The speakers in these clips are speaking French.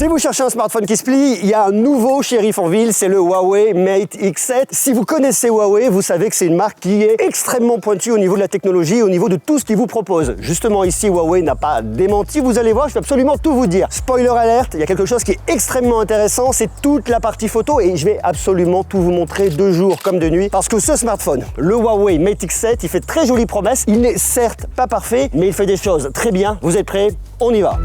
Si vous cherchez un smartphone qui se plie, il y a un nouveau shérif en ville, c'est le Huawei Mate X7. Si vous connaissez Huawei, vous savez que c'est une marque qui est extrêmement pointue au niveau de la technologie, au niveau de tout ce qu'il vous propose. Justement ici, Huawei n'a pas démenti, vous allez voir, je vais absolument tout vous dire. Spoiler alert, il y a quelque chose qui est extrêmement intéressant, c'est toute la partie photo et je vais absolument tout vous montrer de jour comme de nuit parce que ce smartphone, le Huawei Mate X7, il fait très jolie promesse. Il n'est certes pas parfait, mais il fait des choses très bien. Vous êtes prêts? On y va.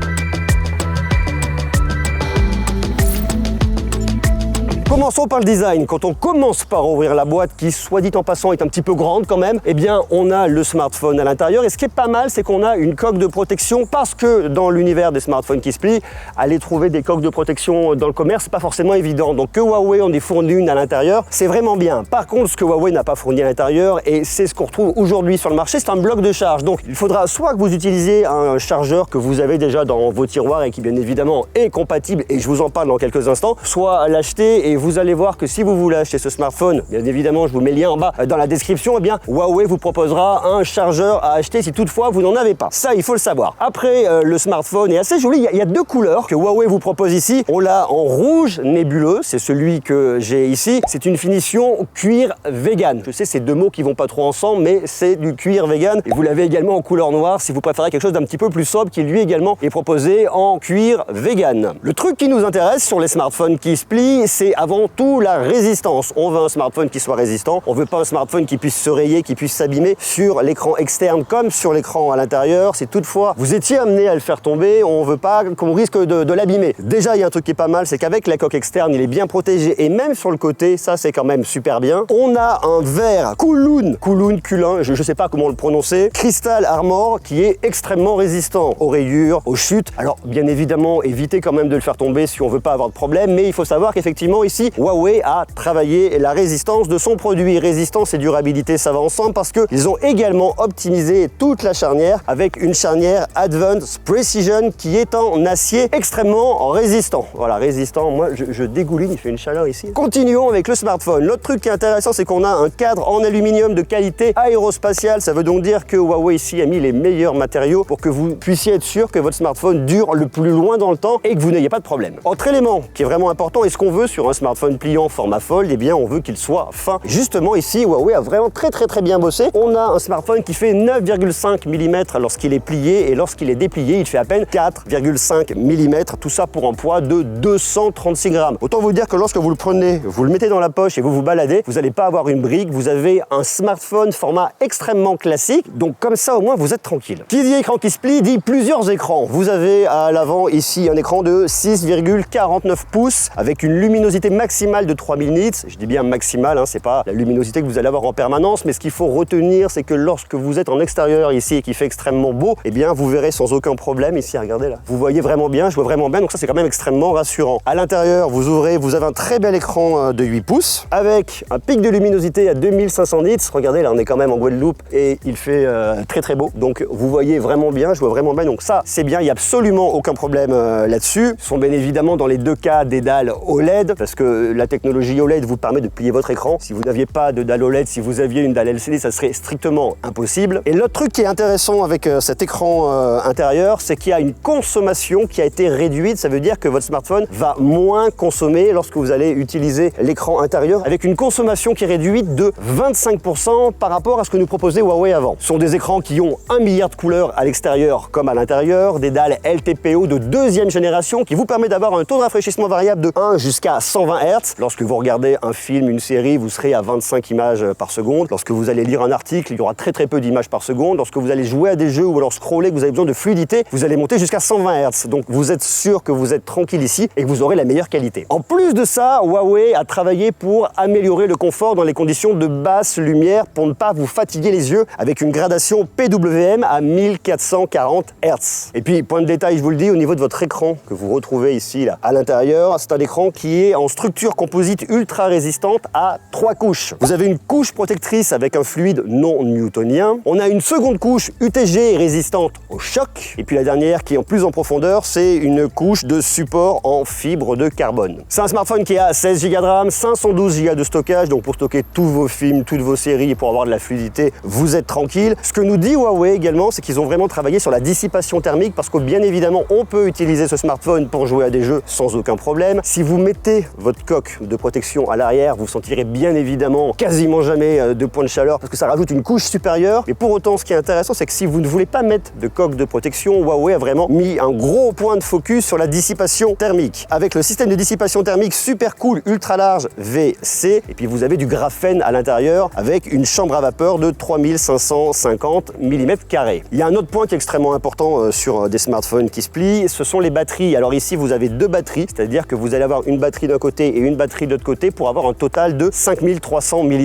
Commençons par le design. Quand on commence par ouvrir la boîte qui, soit dit en passant, est un petit peu grande quand même, eh bien on a le smartphone à l'intérieur et ce qui est pas mal, c'est qu'on a une coque de protection parce que dans l'univers des smartphones qui se plient, aller trouver des coques de protection dans le commerce, c'est pas forcément évident. Donc que Huawei en ait fourni une à l'intérieur, c'est vraiment bien. Par contre, ce que Huawei n'a pas fourni à l'intérieur, et c'est ce qu'on retrouve aujourd'hui sur le marché, c'est un bloc de charge. Donc il faudra soit que vous utilisiez un chargeur que vous avez déjà dans vos tiroirs et qui bien évidemment est compatible, et je vous en parle dans quelques instants, soit l'acheter et vous allez voir que si vous voulez acheter ce smartphone, bien évidemment, je vous mets le lien en bas dans la description, eh bien, Huawei vous proposera un chargeur à acheter si toutefois vous n'en avez pas. Ça, il faut le savoir. Après, le smartphone est assez joli. Il y a deux couleurs que Huawei vous propose ici. On l'a en rouge nébuleux, c'est celui que j'ai ici. C'est une finition cuir vegan. Je sais, c'est deux mots qui vont pas trop ensemble, mais c'est du cuir vegan. Et vous l'avez également en couleur noire si vous préférez quelque chose d'un petit peu plus sobre qui lui également est proposé en cuir vegan. Le truc qui nous intéresse sur les smartphones qui se plient, c'est avant tout la résistance. On veut un smartphone qui soit résistant, on veut pas un smartphone qui puisse se rayer, qui puisse s'abîmer sur l'écran externe comme sur l'écran à l'intérieur. Si toutefois vous étiez amené à le faire tomber, on veut pas qu'on risque de l'abîmer. Déjà, il y a un truc qui est pas mal, c'est qu'avec la coque externe, il est bien protégé et même sur le côté, ça c'est quand même super bien. On a un verre Kulun, je sais pas comment le prononcer, Crystal Armor qui est extrêmement résistant aux rayures, aux chutes. Alors bien évidemment, évitez quand même de le faire tomber si on veut pas avoir de problème, mais il faut savoir qu'effectivement ici, Huawei a travaillé la résistance de son produit. Résistance et durabilité, ça va ensemble parce qu'ils ont également optimisé toute la charnière avec une charnière Advanced Precision qui est en acier extrêmement résistant. Voilà, résistant, moi je dégouline, il fait une chaleur ici. Continuons avec le smartphone. L'autre truc qui est intéressant, c'est qu'on a un cadre en aluminium de qualité aérospatiale. Ça veut donc dire que Huawei ici a mis les meilleurs matériaux pour que vous puissiez être sûr que votre smartphone dure le plus loin dans le temps et que vous n'ayez pas de problème. Autre élément qui est vraiment important et ce qu'on veut sur un smartphone pliant format fold, eh bien on veut qu'il soit fin. Justement ici, Huawei a vraiment très bien bossé. On a un smartphone qui fait 9,5 mm lorsqu'il est plié et lorsqu'il est déplié, il fait à peine 4,5 mm. Tout ça pour un poids de 236 grammes. Autant vous dire que lorsque vous le prenez, vous le mettez dans la poche et vous vous baladez, vous n'allez pas avoir une brique, vous avez un smartphone format extrêmement classique. Donc comme ça au moins vous êtes tranquille. Qui dit écran qui se plie dit plusieurs écrans. Vous avez à l'avant ici un écran de 6,49 pouces avec une luminosité maximale de 3000 nits. Je dis bien maximale, c'est pas la luminosité que vous allez avoir en permanence, mais ce qu'il faut retenir, c'est que lorsque vous êtes en extérieur ici et qu'il fait extrêmement beau, eh bien vous verrez sans aucun problème ici, regardez là. Vous voyez vraiment bien, je vois vraiment bien, donc ça c'est quand même extrêmement rassurant. À l'intérieur, vous ouvrez, vous avez un très bel écran de 8 pouces avec un pic de luminosité à 2500 nits. Regardez là, on est quand même en Guadeloupe et il fait très beau. Donc vous voyez vraiment bien, je vois vraiment bien. Donc ça c'est bien, il n'y a absolument aucun problème là-dessus. Ce sont bien évidemment dans les deux cas des dalles OLED parce que la technologie OLED vous permet de plier votre écran. Si vous n'aviez pas de dalle OLED, si vous aviez une dalle LCD, ça serait strictement impossible. Et l'autre truc qui est intéressant avec cet écran intérieur, c'est qu'il y a une consommation qui a été réduite. Ça veut dire que votre smartphone va moins consommer lorsque vous allez utiliser l'écran intérieur avec une consommation qui est réduite de 25% par rapport à ce que nous proposait Huawei avant. Ce sont des écrans qui ont 1 milliard de couleurs à l'extérieur comme à l'intérieur, des dalles LTPO de deuxième génération qui vous permet d'avoir un taux de rafraîchissement variable de 1 jusqu'à 120 Hz. Lorsque vous regardez un film, une série, vous serez à 25 images par seconde. Lorsque vous allez lire un article, il y aura très peu d'images par seconde. Lorsque vous allez jouer à des jeux ou alors scroller, que vous avez besoin de fluidité, vous allez monter jusqu'à 120 Hz. Donc vous êtes sûr que vous êtes tranquille ici et que vous aurez la meilleure qualité. En plus de ça, Huawei a travaillé pour améliorer le confort dans les conditions de basse lumière pour ne pas vous fatiguer les yeux avec une gradation PWM à 1440 Hz. Et puis, point de détail, je vous le dis, au niveau de votre écran que vous retrouvez ici là, à l'intérieur, c'est un écran qui est en structure structure composite ultra résistante à 3 couches. Vous avez une couche protectrice avec un fluide non newtonien. On a une seconde couche UTG résistante au choc. Et puis la dernière qui est en plus en profondeur, c'est une couche de support en fibre de carbone. C'est un smartphone qui a 16 Go de RAM, 512 Go de stockage, donc pour stocker tous vos films, toutes vos séries et pour avoir de la fluidité, vous êtes tranquille. Ce que nous dit Huawei également, c'est qu'ils ont vraiment travaillé sur la dissipation thermique parce que bien évidemment, on peut utiliser ce smartphone pour jouer à des jeux sans aucun problème. Si vous mettez votre coque de protection à l'arrière, vous sentirez bien évidemment quasiment jamais de point de chaleur parce que ça rajoute une couche supérieure. Mais pour autant, ce qui est intéressant, c'est que si vous ne voulez pas mettre de coque de protection, Huawei a vraiment mis un gros point de focus sur la dissipation thermique. Avec le système de dissipation thermique super cool, ultra large VC, et puis vous avez du graphène à l'intérieur avec une chambre à vapeur de 3550 mm². Il y a un autre point qui est extrêmement important sur des smartphones qui se plient, ce sont les batteries. Alors ici, vous avez 2 batteries, c'est-à-dire que vous allez avoir une batterie d'un côté et une batterie de l'autre côté pour avoir un total de 5300 mAh,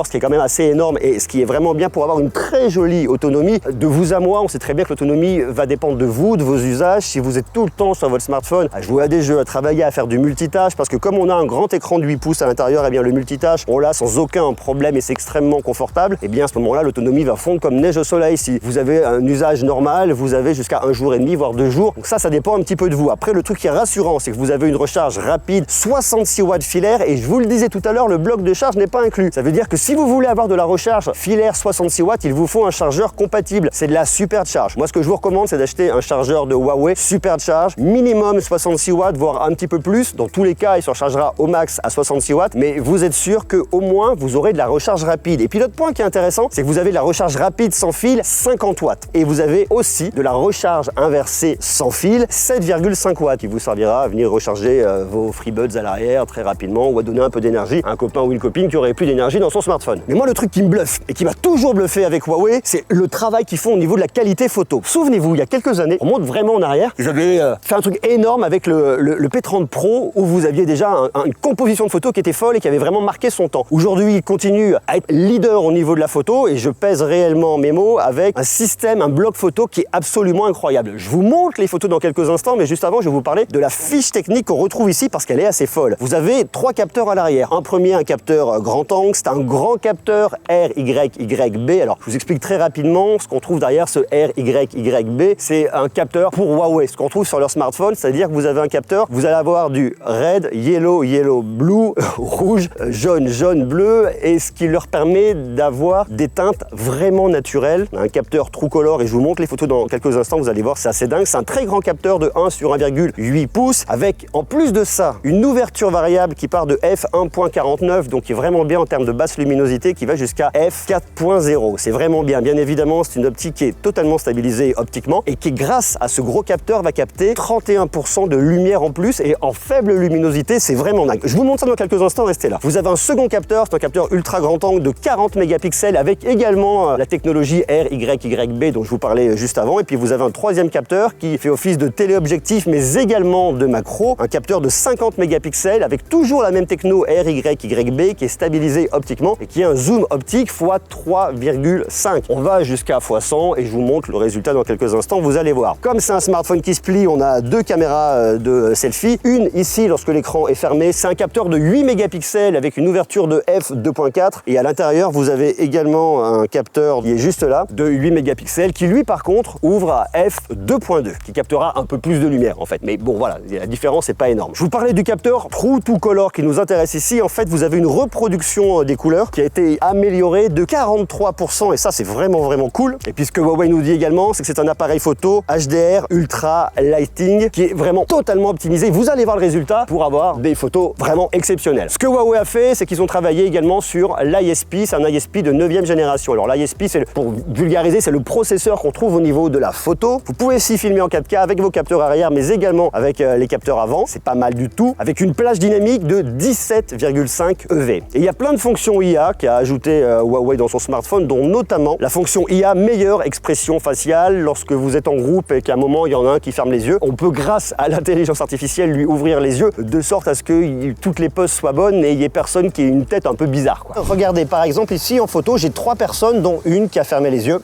ce qui est quand même assez énorme et ce qui est vraiment bien pour avoir une très jolie autonomie. De vous à moi, on sait très bien que l'autonomie va dépendre de vous, de vos usages. Si vous êtes tout le temps sur votre smartphone à jouer à des jeux, à travailler, à faire du multitâche, parce que comme on a un grand écran de 8 pouces à l'intérieur, et bien le multitâche, on l'a sans aucun problème et c'est extrêmement confortable, et bien à ce moment-là, l'autonomie va fondre comme neige au soleil. Si vous avez un usage normal, vous avez jusqu'à 1 jour et demi, voire 2 jours. Donc ça dépend un petit peu de vous. Après, le truc qui est rassurant, c'est que vous avez une recharge rapide, 66 watts filaire, et je vous le disais tout à l'heure, le bloc de charge n'est pas inclus. Ça veut dire que si vous voulez avoir de la recharge filaire 66 watts, il vous faut un chargeur compatible. C'est de la supercharge. Moi, ce que je vous recommande, c'est d'acheter un chargeur de Huawei supercharge, minimum 66 watts, voire un petit peu plus. Dans tous les cas, il se rechargera au max à 66 watts, mais vous êtes sûr qu'au moins, vous aurez de la recharge rapide. Et puis l'autre point qui est intéressant, c'est que vous avez de la recharge rapide sans fil 50 watts. Et vous avez aussi de la recharge inversée sans fil 7,5 watts qui vous servira à venir recharger vos FreeBuds à l'arrière très rapidement ou à donner un peu d'énergie à un copain ou une copine qui aurait plus d'énergie dans son smartphone. Mais moi, le truc qui me bluffe et qui m'a toujours bluffé avec Huawei, c'est le travail qu'ils font au niveau de la qualité photo. Souvenez-vous, il y a quelques années, on monte vraiment en arrière, j'avais fait un truc énorme avec le P30 Pro où vous aviez déjà une composition de photos qui était folle et qui avait vraiment marqué son temps. Aujourd'hui, il continue à être leader au niveau de la photo et je pèse réellement mes mots avec un système, un bloc photo qui est absolument incroyable. Je vous montre les photos dans quelques instants, mais juste avant, je vais vous parler de la fiche technique qu'on retrouve ici parce qu'elle est assez folle. Vous avez 3 capteurs à l'arrière. Un premier, un capteur grand angle, c'est un grand capteur RYYB. Alors, je vous explique très rapidement ce qu'on trouve derrière ce RYYB. C'est un capteur pour Huawei, ce qu'on trouve sur leur smartphone, c'est-à-dire que vous avez un capteur, vous allez avoir du red, yellow, yellow, blue, rouge, jaune, jaune, bleu, et ce qui leur permet d'avoir des teintes vraiment naturelles. Un capteur True Color, et je vous montre les photos dans quelques instants, vous allez voir, c'est assez dingue. C'est un très grand capteur de 1 sur 1,8 pouces, avec en plus de ça, une ouverture variable qui part de f1.49, donc qui est vraiment bien en termes de basse luminosité, qui va jusqu'à f4.0. C'est vraiment bien. Bien évidemment, c'est une optique qui est totalement stabilisée optiquement et qui, grâce à ce gros capteur, va capter 31% de lumière en plus et en faible luminosité. C'est vraiment dingue. Je vous montre ça dans quelques instants, restez là. Vous avez un second capteur, c'est un capteur ultra grand angle de 40 mégapixels avec également la technologie RYYB dont je vous parlais juste avant. Et puis vous avez un troisième capteur qui fait office de téléobjectif mais également de macro, un capteur de 50 mégapixels avec toujours la même techno RYYB qui est stabilisé optiquement et qui est un zoom optique x 3,5. On va jusqu'à x100 et je vous montre le résultat dans quelques instants, vous allez voir. Comme c'est un smartphone qui se plie, on a 2 caméras de selfie. Une ici lorsque l'écran est fermé, c'est un capteur de 8 mégapixels avec une ouverture de f2.4 et à l'intérieur vous avez également un capteur qui est juste là de 8 mégapixels qui lui par contre ouvre à f2.2 qui captera un peu plus de lumière en fait. Mais bon voilà, la différence n'est pas énorme. Je vous parlais du capteur True to Color qui nous intéresse ici. En fait, vous avez une reproduction des couleurs qui a été améliorée de 43% et ça c'est vraiment cool. Et puis ce que Huawei nous dit également, c'est que c'est un appareil photo HDR Ultra Lighting qui est vraiment totalement optimisé. Vous allez voir le résultat pour avoir des photos vraiment exceptionnelles. Ce que Huawei a fait, c'est qu'ils ont travaillé également sur l'ISP. C'est un ISP de 9e génération. Alors l'ISP, pour vulgariser, c'est le processeur qu'on trouve au niveau de la photo. Vous pouvez aussi filmer en 4K avec vos capteurs arrière, mais également avec les capteurs avant. C'est pas mal du tout. Avec une plage dynamique de 17,5 EV. Et il y a plein de fonctions IA qu'a ajouté Huawei dans son smartphone, dont notamment la fonction IA meilleure expression faciale. Lorsque vous êtes en groupe et qu'à un moment il y en a un qui ferme les yeux, on peut grâce à l'intelligence artificielle lui ouvrir les yeux de sorte à ce que toutes les poses soient bonnes et il n'y ait personne qui ait une tête un peu bizarre, quoi. Regardez par exemple ici en photo, j'ai 3 personnes dont une qui a fermé les yeux,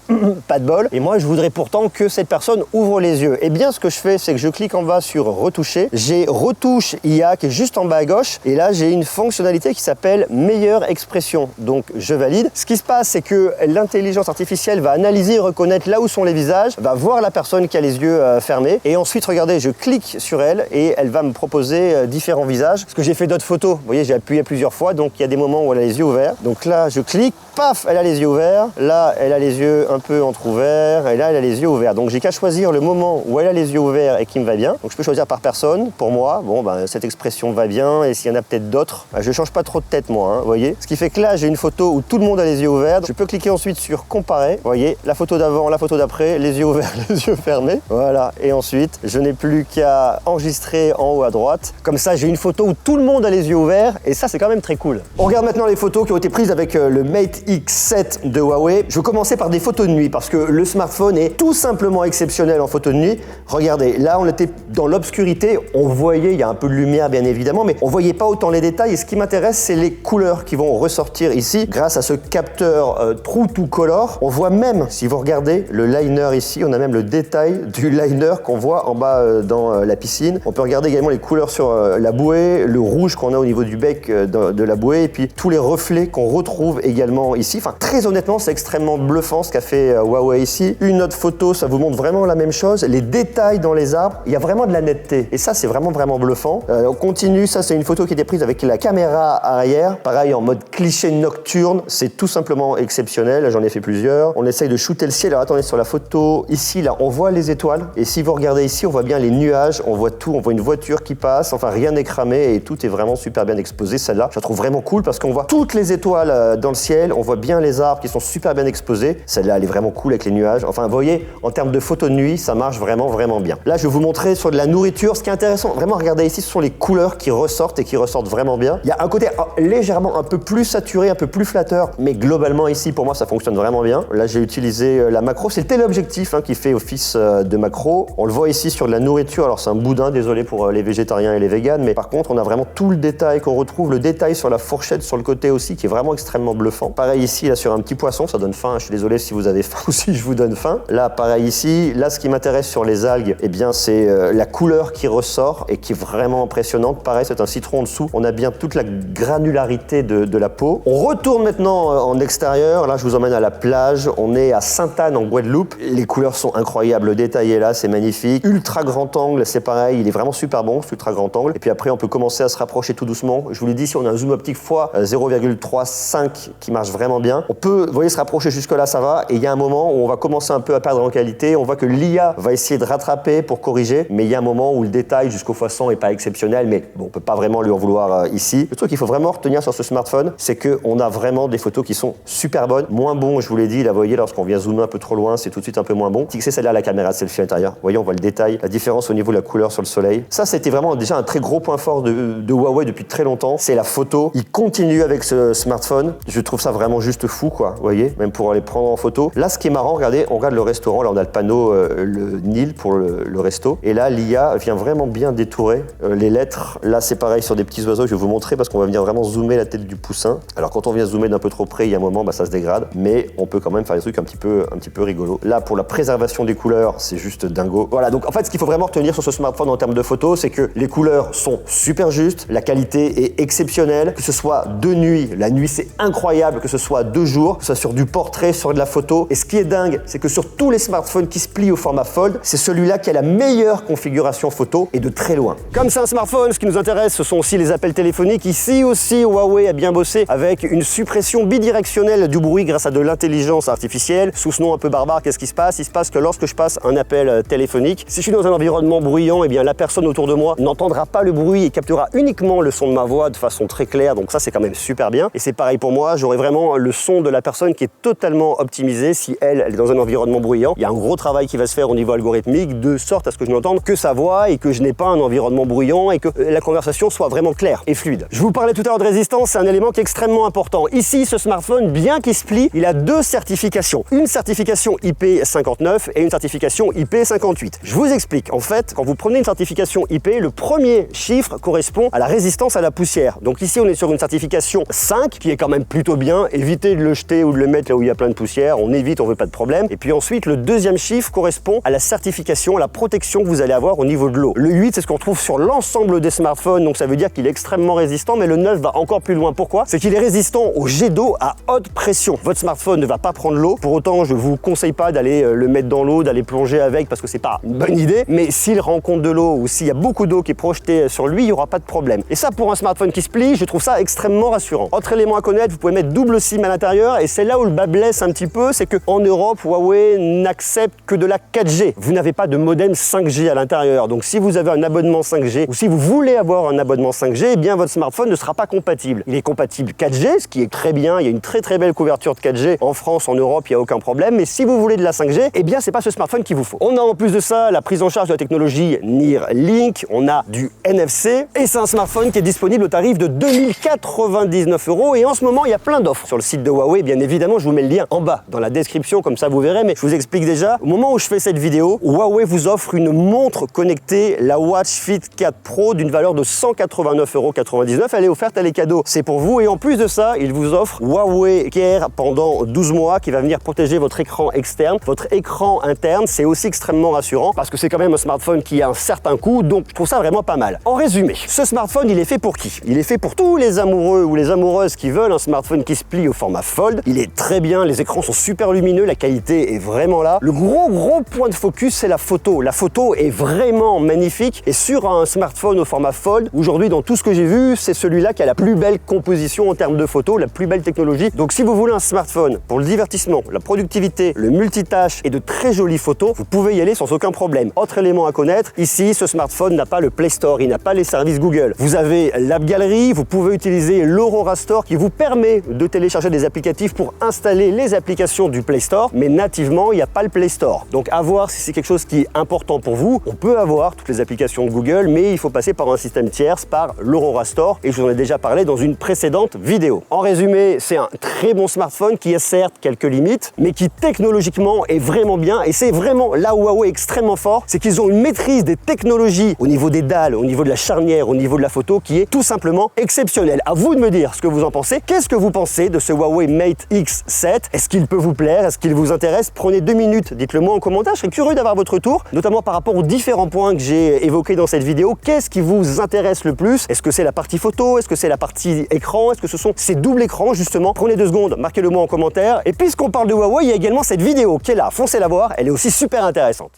pas de bol. Et moi je voudrais pourtant que cette personne ouvre les yeux. Et bien ce que je fais, c'est que je clique en bas sur retoucher. J'ai retouche IA qui est juste en bas bas à gauche. Et là, j'ai une fonctionnalité qui s'appelle meilleure expression. Donc, je valide. Ce qui se passe, c'est que l'intelligence artificielle va analyser et reconnaître là où sont les visages, va voir la personne qui a les yeux fermés. Et ensuite, regardez, je clique sur elle et elle va me proposer différents visages. Parce que j'ai fait d'autres photos. Vous voyez, j'ai appuyé plusieurs fois. Donc, il y a des moments où elle a les yeux ouverts. Donc là, je clique. Paf, elle a les yeux ouverts. Là, elle a les yeux un peu entrouverts. Et là, elle a les yeux ouverts. Donc, j'ai qu'à choisir le moment où elle a les yeux ouverts et qui me va bien. Donc, je peux choisir par personne. Pour moi, bon, ben, cette expression va bien. Et s'il y en a peut-être d'autres, je change pas trop de tête, moi. Hein, vous voyez. Ce qui fait que là, j'ai une photo où tout le monde a les yeux ouverts. Je peux cliquer ensuite sur comparer. Vous voyez, la photo d'avant, la photo d'après, les yeux ouverts, les yeux fermés. Voilà. Et ensuite, je n'ai plus qu'à enregistrer en haut à droite. Comme ça, j'ai une photo où tout le monde a les yeux ouverts. Et ça, c'est quand même très cool. On regarde maintenant les photos qui ont été prises avec le Mate X7 de Huawei. Je vais commencer par des photos de nuit parce que le smartphone est tout simplement exceptionnel en photo de nuit. Regardez, là on était dans l'obscurité, on voyait, il y a un peu de lumière bien évidemment, mais on voyait pas autant les détails et ce qui m'intéresse c'est les couleurs qui vont ressortir ici grâce à ce capteur True to Color. On voit même, si vous regardez le liner ici, on a même le détail du liner qu'on voit en bas dans la piscine. On peut regarder également les couleurs sur la bouée, le rouge qu'on a au niveau du bec de la bouée et puis tous les reflets qu'on retrouve également ici. Enfin, très honnêtement, c'est extrêmement bluffant ce qu'a fait Huawei ici. Une autre photo, ça vous montre vraiment la même chose. Les détails dans les arbres, il y a vraiment de la netteté. Et ça, c'est vraiment bluffant. On continue, ça c'est une photo qui était prise avec la caméra arrière. Pareil, en mode cliché nocturne, c'est tout simplement exceptionnel. J'en ai fait plusieurs. On essaye de shooter le ciel. Alors attendez, sur la photo, ici, là, on voit les étoiles. Et si vous regardez ici, on voit bien les nuages, on voit tout, on voit une voiture qui passe. Enfin, rien n'est cramé et tout est vraiment super bien exposé. Celle-là, je la trouve vraiment cool parce qu'on voit toutes les étoiles dans le ciel. On voit bien les arbres qui sont super bien exposés. Celle-là, elle est vraiment cool avec les nuages. Enfin, vous voyez, en termes de photos de nuit, ça marche vraiment bien. Là, je vais vous montrer sur de la nourriture. Ce qui est intéressant, vraiment, regardez ici, ce sont les couleurs qui ressortent et qui ressortent vraiment bien. Il y a un côté légèrement un peu plus saturé, un peu plus flatteur, mais globalement ici, pour moi, ça fonctionne vraiment bien. Là, j'ai utilisé la macro. C'est le téléobjectif qui fait office de macro. On le voit ici sur de la nourriture. Alors, c'est un boudin, désolé pour les végétariens et les véganes, mais par contre, on a vraiment tout le détail qu'on retrouve, le détail sur la fourchette, sur le côté aussi, qui est vraiment extrêmement bluffant. Pareil ici, là, sur un petit poisson, ça donne faim. Je suis désolé si vous avez faim ou si je vous donne faim. Là, pareil ici. Là, ce qui m'intéresse sur les algues, eh bien, c'est la couleur qui ressort et qui est vraiment impressionnante. Pareil, c'est un citron en dessous. On a bien toute la granularité de la peau. On retourne maintenant en extérieur. Là, je vous emmène à la plage. On est à Sainte-Anne en Guadeloupe. Les couleurs sont incroyables. Le détail est là, c'est magnifique. Ultra grand angle, c'est pareil. Il est vraiment super bon, ce ultra grand angle. Et puis après, on peut commencer à se rapprocher tout doucement. Je vous l'ai dit, si on a un zoom optique x 0,35 qui marche vraiment bien, on peut, vous voyez, se rapprocher jusque-là, ça va. Et il y a un moment où on va commencer un peu à perdre en qualité. On voit que l'IA va essayer de rattraper pour corriger. Mais il y a un moment où le détail jusqu'au x100 est pas exceptionnel. Mais bon, on peut pas vraiment lui en vouloir ici. Le truc qu'il faut vraiment retenir sur ce smartphone, c'est qu'on a vraiment des photos qui sont super bonnes. Moins bon, je vous l'ai dit, là, vous voyez, lorsqu'on vient zoomer un peu trop loin, c'est tout de suite un peu moins bon. C'est celle-là, la caméra de selfie intérieur. Vous voyez, on voit le détail, la différence au niveau de la couleur sur le soleil. Ça, c'était vraiment déjà un très gros point fort de Huawei depuis très longtemps. C'est la photo. Il continue avec ce smartphone. Je trouve ça vraiment juste fou, quoi. Vous voyez, même pour aller prendre en photo. Là, ce qui est marrant, regardez, on regarde le restaurant. Là, on a le panneau, le Nil pour le resto. Et là, l'IA vient vraiment bien détourer les lettres. Là, c'est pareil sur des petits oiseaux. Je vais vous montrer parce qu'on va venir vraiment zoomer la tête du poussin. Alors, quand on vient zoomer d'un peu trop près, il y a un moment, ça se dégrade. Mais on peut quand même faire des trucs un petit peu rigolos. Là, pour la préservation des couleurs, c'est juste dingo. Voilà, donc en fait, ce qu'il faut vraiment retenir sur ce smartphone en termes de photos, c'est que les couleurs sont super justes, la qualité est exceptionnelle, que ce soit de nuit, la nuit c'est incroyable, que ce soit de jour, que ce soit sur du portrait, sur de la photo. Et ce qui est dingue, c'est que sur tous les smartphones qui se plient au format Fold, c'est celui-là qui a la meilleure configuration photo et de très loin. Comme c'est un smartphone, ce qui nous intéresse, ce sont aussi les appels téléphoniques. Ici aussi, Huawei a bien bossé avec une suppression bidirectionnelle du bruit grâce à de l'intelligence artificielle. Sous ce nom un peu barbare, qu'est-ce qui se passe? Il se passe que lorsque je passe un appel téléphonique, si je suis dans un environnement bruyant, eh bien la personne autour de moi n'entendra pas le bruit et captera uniquement le son de ma voix de façon très claire. Donc ça, c'est quand même super bien. Et c'est pareil pour moi, j'aurai vraiment le son de la personne qui est totalement optimisé si elle est dans un environnement bruyant. Il y a un gros travail qui va se faire au niveau algorithmique de sorte à ce que je n'entende que sa voix et que je n'ai pas un environnement bruyant et que la conversation soit vraiment claire et fluide. Je vous parlais tout à l'heure de résistance, c'est un élément qui est extrêmement important. Ici, ce smartphone, bien qu'il se plie, il a deux certifications. Une certification IP59 et une certification IP58. Je vous explique. En fait, quand vous prenez une certification IP, le premier chiffre correspond à la résistance à la poussière. Donc ici, on est sur une certification 5 qui est quand même plutôt bien. Évitez de le jeter ou de le mettre là où il y a plein de poussière. On évite, on veut pas de problème. Et puis ensuite, le deuxième chiffre correspond à la certification, à la protection que vous allez avoir au niveau de l'eau. Le 8, c'est ce qu'on retrouve sur l'ensemble des smartphones donc ça veut dire qu'il est extrêmement résistant, mais le neuf va encore plus loin. Pourquoi? C'est qu'il est résistant au jet d'eau à haute pression. Votre smartphone ne va pas prendre l'eau. Pour autant, je vous conseille pas d'aller le mettre dans l'eau, d'aller plonger avec, parce que c'est pas une bonne idée. Mais s'il rencontre de l'eau ou s'il y a beaucoup d'eau qui est projetée sur lui, il n'y aura pas de problème. Et ça, pour un smartphone qui se plie, je trouve ça extrêmement rassurant. Autre élément à connaître, vous pouvez mettre double SIM à l'intérieur, et c'est là où le bas blesse un petit peu, c'est qu'en Europe, Huawei n'accepte que de la 4G. Vous n'avez pas de modem 5G à l'intérieur. Donc si vous avez un abonnement 5G ou si vous voulez avoir un abonnement 5G, eh bien votre smartphone ne sera pas compatible. Il est compatible 4G, ce qui est très bien. Il y a une très belle couverture de 4G en France, en Europe, il n'y a aucun problème. Mais si vous voulez de la 5G, eh bien c'est pas ce smartphone qu'il vous faut. On a en plus de ça la prise en charge de la technologie Nearlink, on a du NFC et c'est un smartphone qui est disponible au tarif de 2099 € et en ce moment il y a plein d'offres sur le site de Huawei. Bien évidemment, je vous mets le lien en bas dans la description, comme ça vous verrez, mais je vous explique déjà. Au moment où je fais cette vidéo, Huawei vous offre une montre connectée, la Watch Fit 4 Pro d'une valeur de 189,99 €. Elle est offerte, elle est cadeau, c'est pour vous. Et en plus de ça, il vous offre Huawei Care pendant 12 mois qui va venir protéger votre écran externe. Votre écran interne, c'est aussi extrêmement rassurant parce que c'est quand même un smartphone qui a un certain coût, donc je trouve ça vraiment pas mal. En résumé, ce smartphone, il est fait pour qui? Il est fait pour tous les amoureux ou les amoureuses qui veulent un smartphone qui se plie au format Fold. Il est très bien, les écrans sont super lumineux, la qualité est vraiment là. Le gros point de focus, c'est la photo. La photo est vraiment magnifique et sur un smartphone au format Fold, aujourd'hui dans tout ce que j'ai vu, c'est celui-là qui a la plus belle composition en termes de photos, la plus belle technologie. Donc si vous voulez un smartphone pour le divertissement, la productivité, le multitâche et de très jolies photos, vous pouvez y aller sans aucun problème. Autre élément à connaître, ici ce smartphone n'a pas le Play Store, il n'a pas les services Google. Vous avez l'App Gallery, vous pouvez utiliser l'Aurora Store qui vous permet de télécharger des applicatifs pour installer les applications du Play Store, mais nativement il n'y a pas le Play Store. Donc à voir si c'est quelque chose qui est important pour vous. On peut avoir toutes les applications de Google, mais il faut passer par un système tierce, par l'Aurora Store, et je vous en ai déjà parlé dans une précédente vidéo. En résumé, c'est un très bon smartphone qui a certes quelques limites, mais qui technologiquement est vraiment bien, et c'est vraiment là où Huawei est extrêmement fort, c'est qu'ils ont une maîtrise des technologies au niveau des dalles, au niveau de la charnière, au niveau de la photo, qui est tout simplement exceptionnelle. À vous de me dire ce que vous en pensez. Qu'est-ce que vous pensez de ce Huawei Mate X7? Est-ce qu'il peut vous plaire? Est-ce qu'il vous intéresse? Prenez 2 minutes, dites-le moi en commentaire, je serais curieux d'avoir votre retour, notamment par rapport aux différents points que j'ai évoqués dans cette vidéo. Qu'est-ce qui vous intéresse le plus? Est-ce que c'est la partie photo? Est-ce que c'est la partie écran? Est-ce que ce sont ces doubles écrans justement? Prenez 2 secondes, marquez-le moi en commentaire. Et puisqu'on parle de Huawei, il y a également cette vidéo qui est là, foncez la voir, elle est aussi super intéressante.